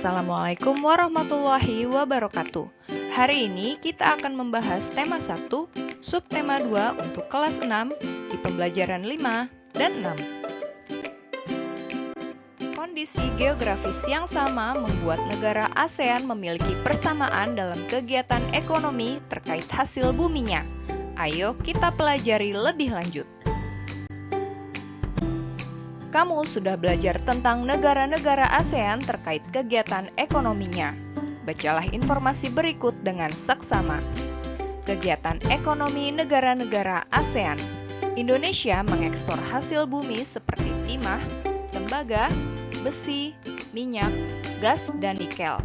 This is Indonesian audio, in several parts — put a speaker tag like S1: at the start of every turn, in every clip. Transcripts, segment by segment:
S1: Assalamualaikum warahmatullahi wabarakatuh. Hari ini kita akan membahas tema 1, subtema 2 untuk kelas 6 di pembelajaran 5 dan 6. Kondisi geografis yang sama membuat negara ASEAN memiliki persamaan dalam kegiatan ekonomi terkait hasil buminya. Ayo kita pelajari lebih lanjut. Kamu sudah belajar tentang negara-negara ASEAN terkait kegiatan ekonominya. Bacalah informasi berikut dengan seksama. Kegiatan ekonomi negara-negara ASEAN. Indonesia mengekspor hasil bumi seperti timah, tembaga, besi, minyak, gas, dan nikel.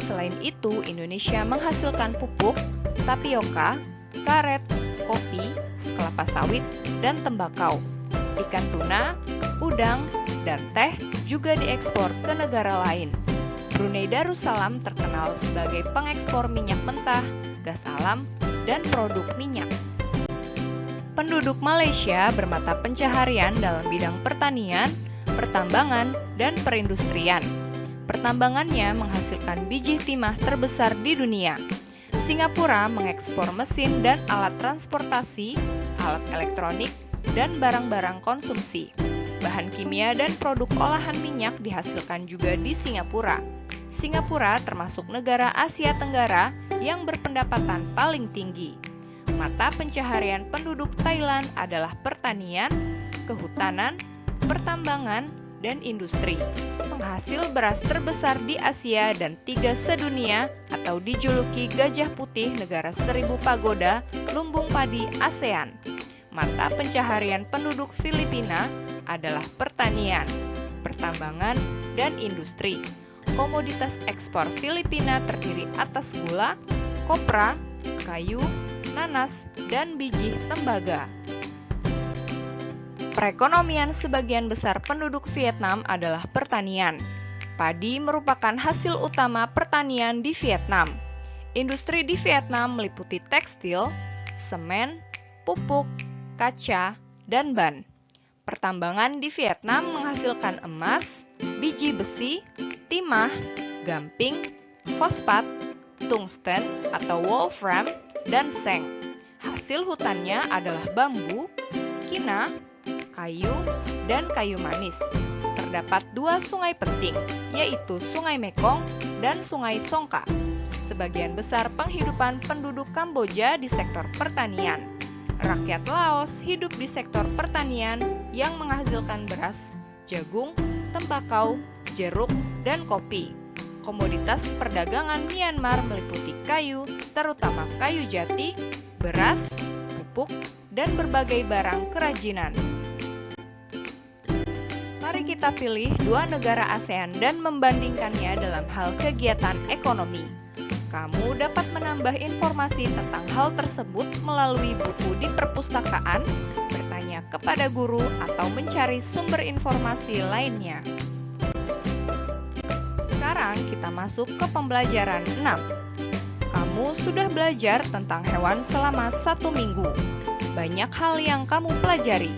S1: Selain itu, Indonesia menghasilkan pupuk, tapioka, karet, kopi, kelapa sawit, dan tembakau. Ikan tuna, udang, dan teh juga diekspor ke negara lain. Brunei Darussalam terkenal sebagai pengekspor minyak mentah, gas alam, dan produk minyak. Penduduk Malaysia bermata pencaharian dalam bidang pertanian, pertambangan, dan perindustrian. Pertambangannya menghasilkan biji timah terbesar di dunia. Singapura mengekspor mesin dan alat transportasi, alat elektronik, dan barang-barang konsumsi. Bahan kimia dan produk olahan minyak dihasilkan juga di Singapura. Singapura termasuk negara Asia Tenggara yang berpendapatan paling tinggi. Mata pencaharian penduduk Thailand adalah pertanian, kehutanan, pertambangan, dan industri. Penghasil beras terbesar di Asia dan 3 sedunia atau dijuluki Gajah Putih Negara Seribu Pagoda, Lumbung Padi ASEAN. Mata pencaharian penduduk Filipina adalah pertanian, pertambangan, dan industri. Komoditas ekspor Filipina terdiri atas gula, kopra, kayu, nanas, dan biji tembaga. Perekonomian sebagian besar penduduk Vietnam adalah pertanian. Padi merupakan hasil utama pertanian di Vietnam. Industri di Vietnam meliputi tekstil, semen, pupuk, kaca, dan ban. Pertambangan di Vietnam menghasilkan emas, biji besi, timah, gamping, fosfat, tungsten atau wolfram, dan seng. Hasil hutannya adalah bambu, kina, kayu, dan kayu manis. Terdapat 2 sungai penting, yaitu Sungai Mekong dan Sungai Songkha. Sebagian besar penghidupan penduduk Kamboja di sektor pertanian. Rakyat Laos hidup di sektor pertanian yang menghasilkan beras, jagung, tembakau, jeruk, dan kopi. Komoditas perdagangan Myanmar meliputi kayu, terutama kayu jati, beras, pupuk, dan berbagai barang kerajinan. Mari kita pilih 2 negara ASEAN dan membandingkannya dalam hal kegiatan ekonomi. Kamu dapat menambah informasi tentang hal tersebut melalui buku di perpustakaan, bertanya kepada guru, atau mencari sumber informasi lainnya. Sekarang kita masuk ke pembelajaran 6. Kamu sudah belajar tentang hewan selama 1 minggu. Banyak hal yang kamu pelajari.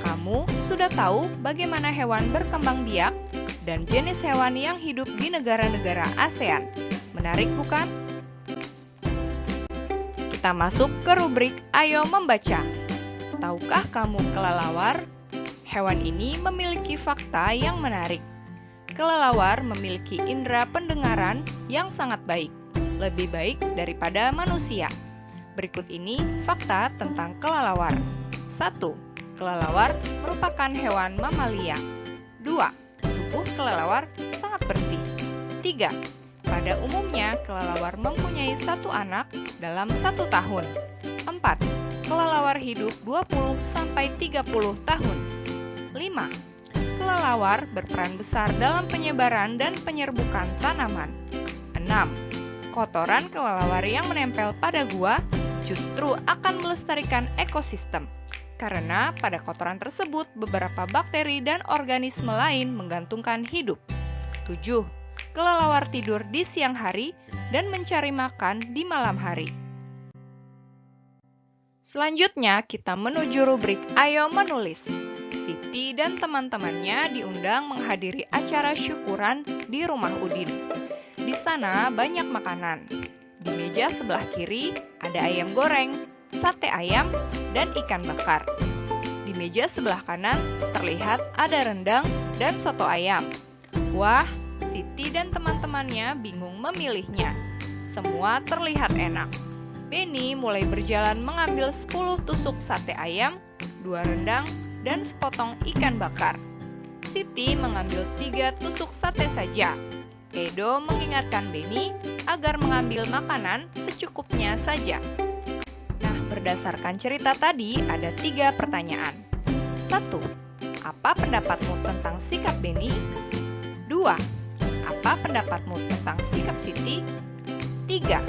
S1: Kamu sudah tahu bagaimana hewan berkembang biak dan jenis hewan yang hidup di negara-negara ASEAN. Menarik bukan? Kita masuk ke rubrik Ayo Membaca. Tahukah kamu kelelawar? Hewan ini memiliki fakta yang menarik. Kelelawar memiliki indera pendengaran yang sangat baik, lebih baik daripada manusia. Berikut ini fakta tentang kelelawar. 1. Kelelawar merupakan hewan mamalia. 2. Tubuh kelelawar sangat bersih. 3. Pada umumnya, kelelawar mempunyai 1 anak dalam 1 tahun. 4. Kelelawar hidup 20-30 tahun. 5. Kelelawar berperan besar dalam penyebaran dan penyerbukan tanaman. 6. Kotoran kelelawar yang menempel pada gua justru akan melestarikan ekosistem, karena pada kotoran tersebut beberapa bakteri dan organisme lain menggantungkan hidup. 7. Kelelawar tidur di siang hari dan mencari makan di malam hari. Selanjutnya, kita menuju rubrik Ayo Menulis. Siti dan teman-temannya diundang menghadiri acara syukuran di rumah Udin. Di sana banyak makanan. Di meja sebelah kiri ada ayam goreng, sate ayam, dan ikan bakar. Di meja sebelah kanan terlihat ada rendang dan soto ayam. Wah, Siti dan teman-temannya bingung memilihnya. Semua terlihat enak. Benny mulai berjalan mengambil 10 tusuk sate ayam, 2 rendang, dan sepotong ikan bakar. Siti mengambil 3 tusuk sate saja. Edo mengingatkan Benny agar mengambil makanan secukupnya saja. Nah, berdasarkan cerita tadi ada 3 pertanyaan. 1. Apa pendapatmu tentang sikap Benny? 2. Apa pendapatmu tentang sikap Siti? 3.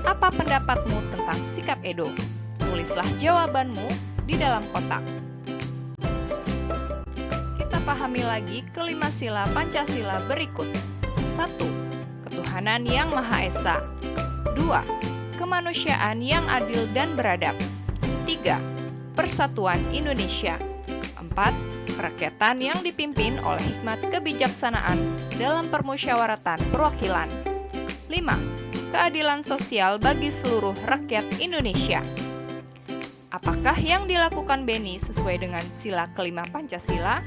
S1: Apa pendapatmu tentang sikap Edo? Tulislah jawabanmu di dalam kotak. Kita pahami lagi kelima sila Pancasila berikut. 1. Ketuhanan yang Maha Esa. 2. Kemanusiaan yang adil dan beradab. 3. Persatuan Indonesia. 4. Kerakyatan yang dipimpin oleh hikmat kebijaksanaan dalam permusyawaratan perwakilan. 5. Keadilan sosial bagi seluruh rakyat Indonesia. Apakah yang dilakukan Benny sesuai dengan sila kelima Pancasila?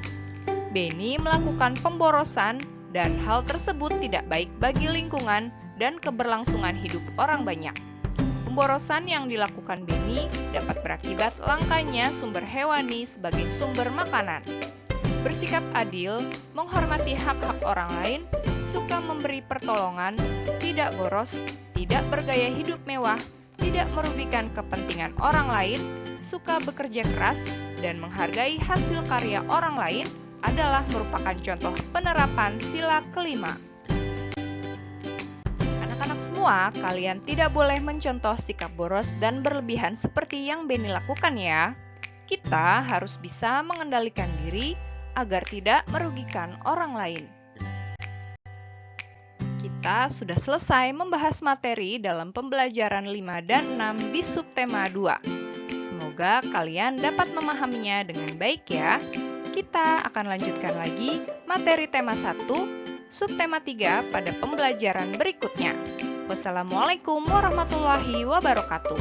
S1: Benny melakukan pemborosan dan hal tersebut tidak baik bagi lingkungan dan keberlangsungan hidup orang banyak. Pemborosan yang dilakukan Benny dapat berakibat langkanya sumber hewani sebagai sumber makanan. Bersikap adil, menghormati hak-hak orang lain, suka memberi pertolongan, tidak boros, tidak bergaya hidup mewah, tidak merugikan kepentingan orang lain, suka bekerja keras, dan menghargai hasil karya orang lain adalah merupakan contoh penerapan sila kelima. Anak-anak semua, kalian tidak boleh mencontoh sikap boros dan berlebihan seperti yang Benny lakukan ya. Kita harus bisa mengendalikan diri agar tidak merugikan orang lain. Kita sudah selesai membahas materi dalam pembelajaran 5 dan 6 di subtema 2. Semoga kalian dapat memahaminya dengan baik ya. Kita akan lanjutkan lagi materi tema 1, subtema 3 pada pembelajaran berikutnya. Wassalamualaikum warahmatullahi wabarakatuh.